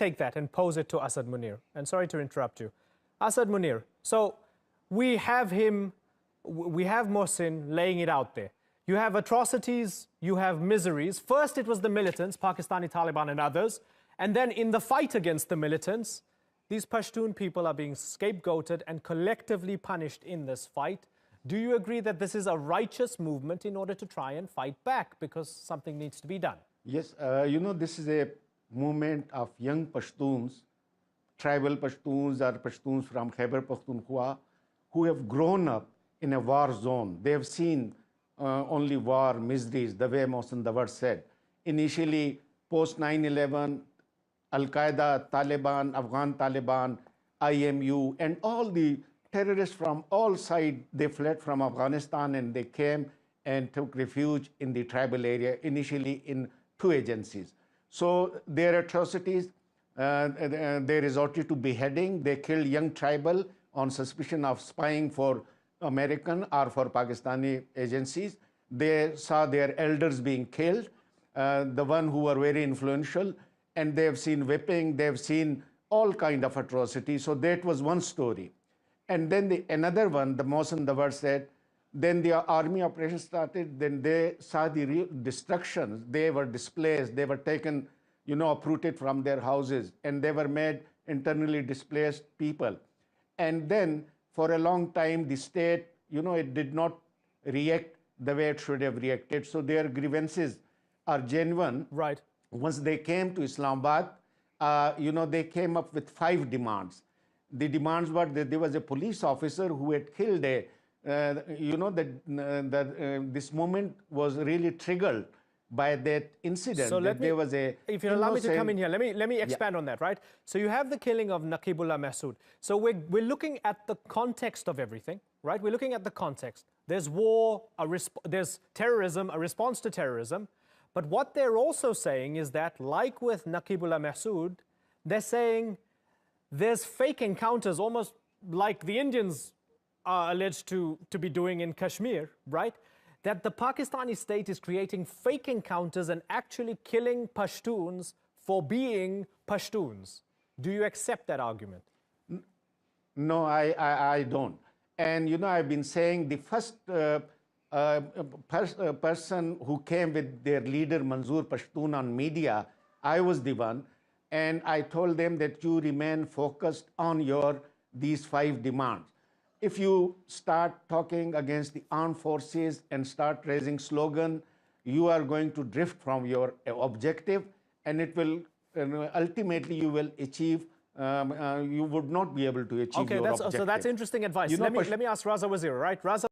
take that and pose it to Asad Munir. And sorry to interrupt you. Asad Munir, so we have Mohsin laying it out there. You have atrocities, you have miseries. First, it was the militants, Pakistani Taliban and others. And then in the fight against the militants, these Pashtun people are being scapegoated and collectively punished in this fight. Do you agree that this is a righteous movement in order to try and fight back because something needs to be done? Yes, this is a movement of young Pashtuns, tribal Pashtuns or Pashtuns from Khyber Pakhtunkhwa, who have grown up in a war zone. They have seen only war, miseries, the way Mohsin Dawar said. Initially, post 9/11, Al-Qaeda, Taliban, Afghan Taliban, IMU, and all the terrorists from all sides, they fled from Afghanistan and they came and took refuge in the tribal area, initially in 2 agencies. So their atrocities, they resorted to beheading. They killed young tribal on suspicion of spying for American or for Pakistani agencies. They saw their elders being killed, the one who were very influential, and they have seen whipping, they have seen all kind of atrocities. So that was one story. And then another one, the Mohsin Dawar said, then the army operation started, then they saw the real destruction. They were displaced, they were taken, uprooted from their houses, and they were made internally displaced people. And then for a long time, the state, it did not react the way it should have reacted. So their grievances are genuine. Right. Once they came to Islamabad, they came up with 5 demands. The demands were that there was a police officer who had killed this movement was really triggered by that incident. So if you allow me to come in here, let me expand on that, right? So you have the killing of Naqibullah Mahsood. So we're looking at the context of everything, right? We're looking at the context. There's war, there's terrorism, a response to terrorism. But what they're also saying is that, like with Naqibullah Mahsood, they're saying there's fake encounters, almost like the Indians are alleged to be doing in Kashmir, right? That the Pakistani state is creating fake encounters and actually killing Pashtuns for being Pashtuns. Do you accept that argument? No, I don't. And, I've been saying the first person who came with their leader, Manzoor Pashtun, on media, I was the one. And I told them that you remain focused on these 5 demands. If you start talking against the armed forces and start raising slogan, you are going to drift from your objective, and it will ultimately you will achieve. You would not be able to achieve your objective. So that's interesting advice. Let me ask Raza Wazir, right? Raza.